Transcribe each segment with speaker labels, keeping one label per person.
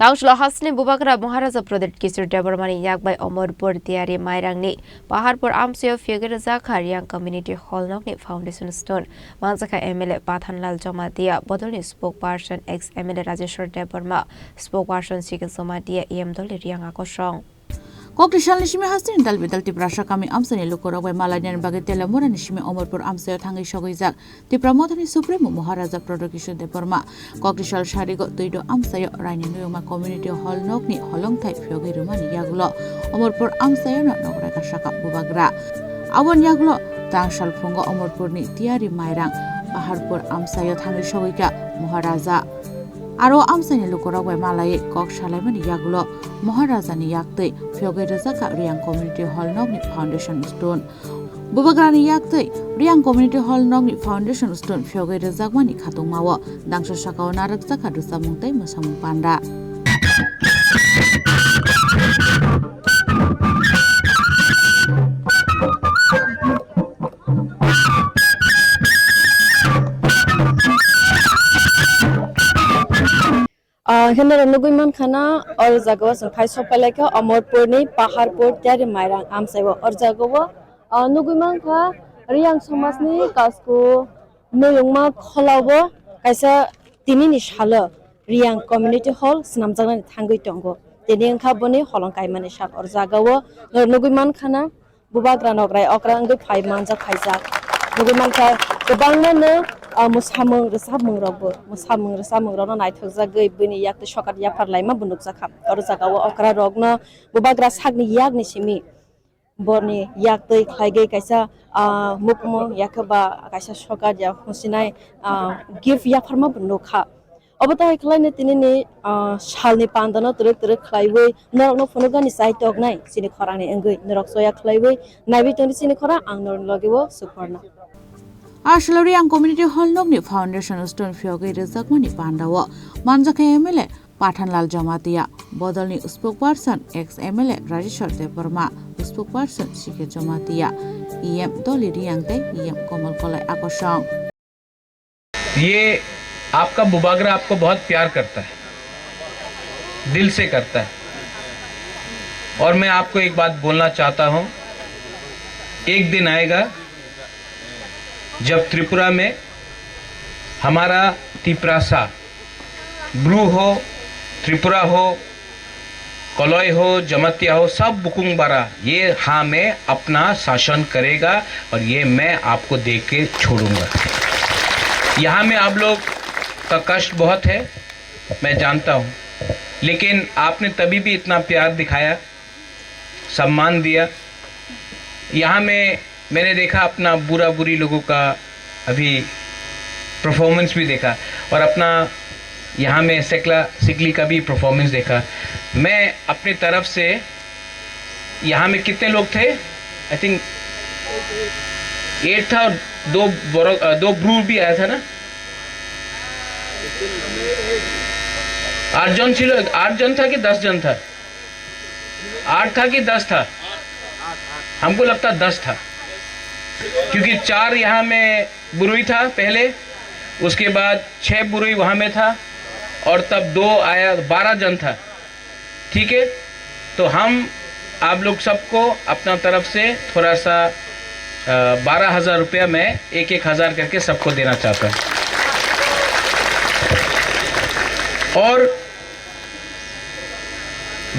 Speaker 1: Taushla hasni bubagra Maharaja Pradet Kisur Debormani yak by Omorpur Tiari Mairangni Paharpur Amsio Figure Zakarian Community Hall Nokni Foundation Stone Manzaka MLA Pathanlal Jomatia Bodoni spokesperson ex MLA Rajeshwar Deborma spokesperson Sigan Somatia EM Doli Riang Akosong
Speaker 2: Kokrishan nishime hastin dalbi dalti prasha kami amsani lukoro bai malanian bagetela mura nishime Omorpur amsayo thangi shogoizak ti pramodhani supremo Maharaja Prodokishan Deborma Kokrishan sharigo tuido amsayo raini nuyuma community hall nokni holong thai phyoge rumani yagulo Omorpur amsayo no nograka shaka bubagra awon yagulo tangshal phungo Omorpur ni tiari mairang Paharpur amsayo thangi shogoika Maharaja Aro amsani lukoro bai malai kok shalaimani yagulo Maharaja ni yaktei phyoge rezaka riang community hall nokni foundation stone bubagrani yaktei riang community hall nokni foundation stone phyoge rejakmani khatungmawo dangso sakao narak jaka dusa mungtai mosamung panda
Speaker 3: Henera nuguiman khana or jagawa sankhai sopaleka Omorpur ni Paharpur tiari mairang amsaiwa or jagawa nuguiman kha riang somas ni kasko nuyungma kholawo kaisa tini ni shala riang community hall snamjagna thangui tongo tini kha boni holongkai mani sak or jagawa nuguiman khana bubagra nograi okra ngai phai manja khaijak nuguiman kha gobangna musamung resabung rono naithokjak gei bini yakte sokat yapar laima bunuk jakha or jagawo okra rogno bubagra sakni yakni simi borni yaktei khlaige kaisa mukmo yakaba kaisa sokat ya husinai gift yafarma bunukha obotai khlaine tinini salni pandano turuk khlaiwe norokno phunugani saitok nai sini khorani engui norok soya khlaiwe nabi toni sini khora angnor logewo suporna
Speaker 2: Ashlariang community hall nokni foundation stone phyoge rejakmani pandawo manjaka MLA Pathanlal Jomatia bodolni spokesperson ex MLA Rajeshwar Deborma spokesperson Sike Jomatia EM Doli Riangte EM Komal Kolai Akosong
Speaker 4: ये आपका बुबागरा आपको बहुत प्यार करता है दिल से करता है और मैं आपको एक बात बोलना चाहता हूं एक दिन आएगा जब त्रिपुरा में हमारा तिप्रासा ब्रू हो त्रिपुरा हो कलय हो जमतिया हो सब बुकुंग बारा ये हाँ में अपना शासन करेगा और ये मैं आपको दे के छोड़ूंगा यहाँ में आप लोग का कष्ट बहुत है मैं जानता हूँ लेकिन आपने तभी भी इतना प्यार दिखाया सम्मान दिया यहाँ में मैंने देखा अपना बुरी लोगों का अभी परफॉर्मेंस भी देखा और अपना यहाँ में सिकली का भी परफॉर्मेंस देखा मैं अपनी तरफ से यहाँ में कितने लोग थे आई थिंक 8 था और दो ब्रू भी आया था ना 8 जन था कि 10 जन था 8 था कि 10 था हमको लगता 10 था क्योंकि 4 यहाँ में बुरुई था पहले उसके बाद 6 बुरुई वहाँ में था और तब 2 आया 12 जन था ठीक है तो हम आप लोग सबको अपना तरफ से थोड़ा सा 12,000 रुपया में 1,000 करके सबको देना चाहता हूँ और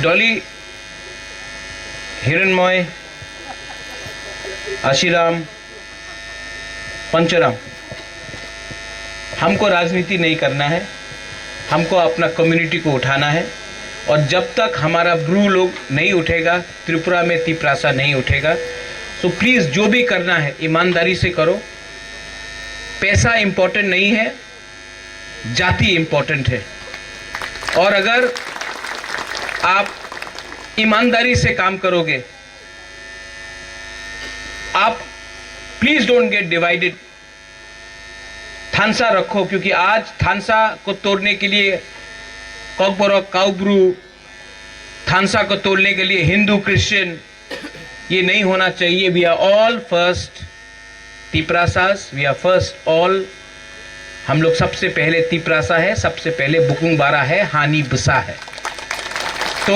Speaker 4: डॉली हिरणमय आशीराम पंचराम हमको राजनीति नहीं करना है हमको अपना कम्युनिटी को उठाना है और जब तक हमारा ब्रू लोग नहीं उठेगा त्रिपुरा में तिप्रासा नहीं उठेगा तो प्लीज़ जो भी करना है ईमानदारी से करो पैसा इम्पोर्टेंट नहीं है जाति इम्पोर्टेंट है और अगर आप ईमानदारी से काम करोगे आप प्लीज डोंट गेट डिवाइडेड थानसा रखो क्योंकि आज थानसा को तोड़ने के लिए कॉकबरो काउब्रू थानसा को तोड़ने के लिए हिंदू क्रिश्चियन ये नहीं होना चाहिए we are all first Tiprasas we are first all हम लोग सबसे पहले तिप्रासा है सबसे पहले बुकुंग बारा है हानी बुसा है तो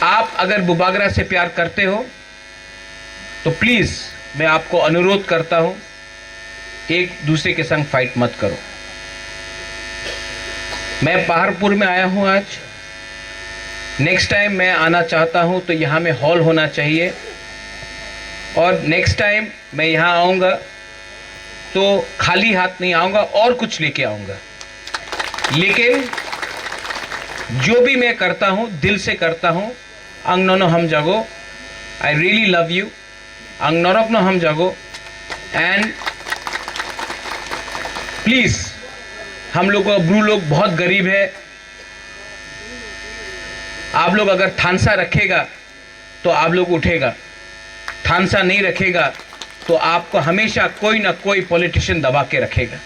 Speaker 4: आप अगर बुबागरा से प्यार करते हो तो प्लीज मैं आपको अनुरोध करता हूं, एक दूसरे के संग फाइट मत करो। मैं पहाड़पुर में आया हूं आज, नेक्स्ट टाइम मैं आना चाहता हूं तो यहां में हॉल होना चाहिए, और नेक्स्ट टाइम मैं यहां आऊंगा तो खाली हाथ नहीं आऊंगा और कुछ लेके आऊंगा। लेकिन जो भी मैं करता हूं दिल से करता हूं। आंग नोनो हम जागो, आई रियली लव यू। आंग नरक नो हम जागो, एंड प्लीज हम लोग ब्रू लोग बहुत गरीब है। आप लोग अगर थानसा रखेगा तो आप लोग उठेगा, थानसा नहीं रखेगा तो आपको हमेशा कोई ना कोई पॉलिटिशियन दबा के रखेगा।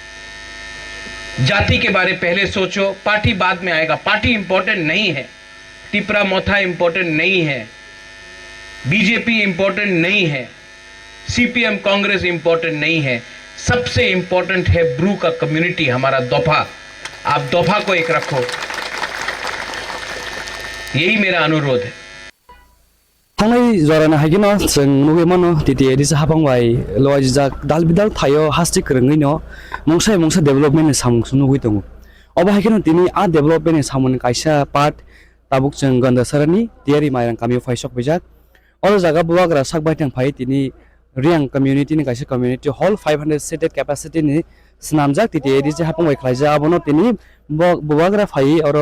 Speaker 4: जाति के बारे पहले सोचो, पार्टी बाद में आएगा। पार्टी इंपॉर्टेंट नहीं है, टिपरा मोथा इंपॉर्टेंट नहीं है, बीजेपी इंपॉर्टेंट नहीं है, सीपीएम कांग्रेस इंपॉर्टेंट नहीं है। सबसे इंपॉर्टेंट है ब्रू का कम्युनिटी, हमारा दोफा। आप दोफा को एक रखो, यही मेरा अनुरोध है।
Speaker 5: थांनाय जराना हागिनो जों नुगैमानो टिटिएदि हाफांबाय लयजा दालबिदाल थायो हास्टिक रोङैनो मंसाय मंसा डेभलपमेन्ट सामुंसु नुगै दङ। अबा हागिनो दिनै आ डेभलपमेन्ट सामुन कायसा पार्ट ताबुक जों गन्दासरानि तियारि माइरां कामियो फाइसक बिजाक अर जागा बुवाग्रा साकबायथां फाइ तिनि रियां कम्युनिटी नि कायसा कम्युनिटी हॉल 500 सीटेड कैपेसिटी नि स्नामजाक टिटिएदि जे हाफांबाय खलाइजा अबनो तिनि बुवाग्रा फाइ अर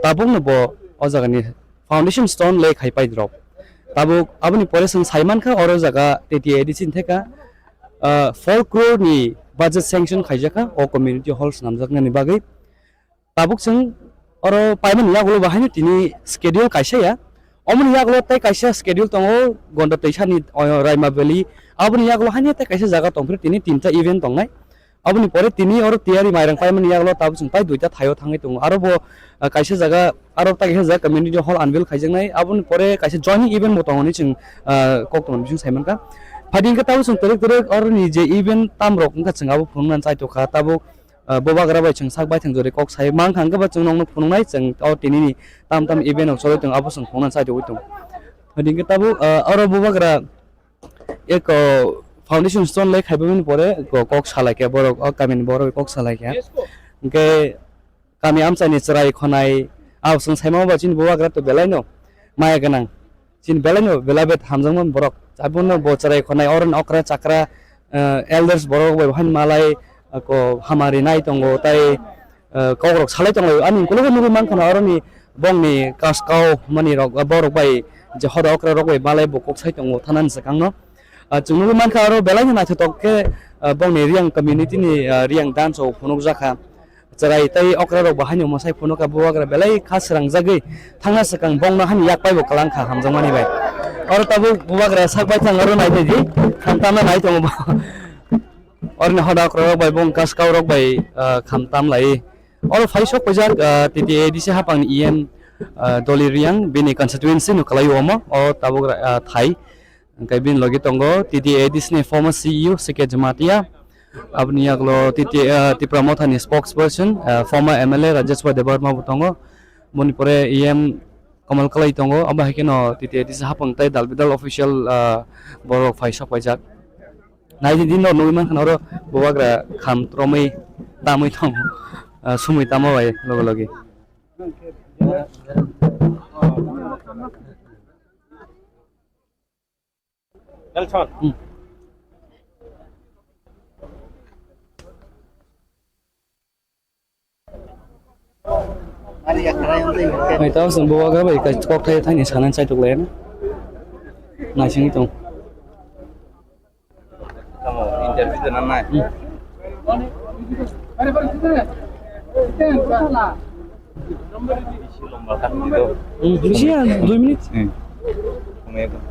Speaker 5: ताबुंनो बो अजागानि फाउंडेशन स्टोन ले खाइपाइ द्रप ताबो aboni pore sung saiman kha oro jaga teti edition theka 4 crore ni budget sanction khaijaka o community halls namjakna ni bagai tabuk sung oro paiman yagulo bahani tini schedule kaisa ya omni yagulo tai kaisa schedule tongo gonda teisa ni raima valley aboni yagulo hani tai kaisa jaga tongfri tini tinta event tongnai aboni pore tini oro tiari mairang paiman yagulo tabuk sung pai duita thayo thangai tongo aro bo kaisa jaga aro ta kaisa jaga community hall unveil khaijangnai aboni pore kaisa joining event motongoni chung kokton bising saiman ka phading ka tabu chung terek aro ni je event tamrok ka chung abo phunnan chai to kha tabu bobagra bai chung sakbai thang jore kok sai mang khang ka ba chung nong phungnai chung o tini ni tam event ok solo tung abo chung phunnan chai to tung phading ka tabu aro bobagra ek foundation stone ले खाइबोन परे कक सालायके बर कामिन बर कक सालायके के कामि आमसानि चराय खनाय आवसं साइमा बाचिन बुवाग्रा तो बेलायनो माया गनां चिन बेलायनो बेलाबेत हामजंमन बरक जाबुनो बचराय खनाय अरन अक्रा चक्रा एल्डर्स बरक बहान मालाय को हमारि नाय तंगो ताय कौरक सालाय तंगो आनि कुलो नुगु मानखना अरनि बंगनि कासकाव मानि रक बरक बाय जे हर अक्रा रक बाय मालाय बकक साय तंगो थानान सकांनो चुनुगु मानखा आरो बेलायनो नाथतके बंगनि रियां कम्युनिटी नि रियां डान्स अ फुनुक जाखा चराय तै अक्रा रक बाहायनो मसाय फुनुका बुवाग्रा बेलाय खासरां जागै थांना सकां बंगना हानि याकबाय बकलांखा हामजमानि बाय अर ताबु बुवाग्रा साकबाय थां अरो नायदि खामतामा नाय दङ अरन हदा अक्रा रक बाय बंग कासकाव रक बाय खामताम लाई अर फाइसक पजाक तिति एदिसे हापांनि इएम दलि रियां बिनि कन्स्टिट्युएन्सी नु खलायो अमा अ ताबुग्रा Thai Kaibin logi tongo titi edisne former CEO Sike Jamatia abni aglo titi Tipramothani spokesperson former MLA Rajeshwar Debarma tongo monipore EM Kamal Kalai tongo aba hekeno titi edis hapang tai dalbidal official boro faisa pajak naidi dino nuiman khanoro bowagra kham tromai tamai thong sumui tamawai logo logi
Speaker 6: Nelson.
Speaker 5: Mày tao sừng bùa cái vậy cái có thể thay nhỉ khả năng chạy được lên này xin tông
Speaker 6: Interview dengan naik.
Speaker 5: Bisa 2 menit
Speaker 6: Telepon.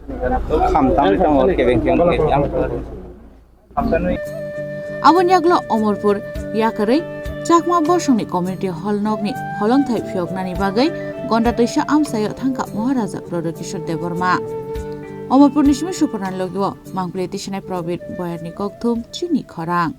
Speaker 6: Khamtam tang ke bengkeng ke yang. Khamtam ni
Speaker 2: Abon yaklo Omorpur yakarei Chakma Boshongni Community Hall nokni holongthai phioknani bagai gonda toisa amsayo thangka Maharaja Prodokishor Deborma Omorpur nishmi supanan logiwo mangpuleti sinai probit boyarni kokthum chini khorang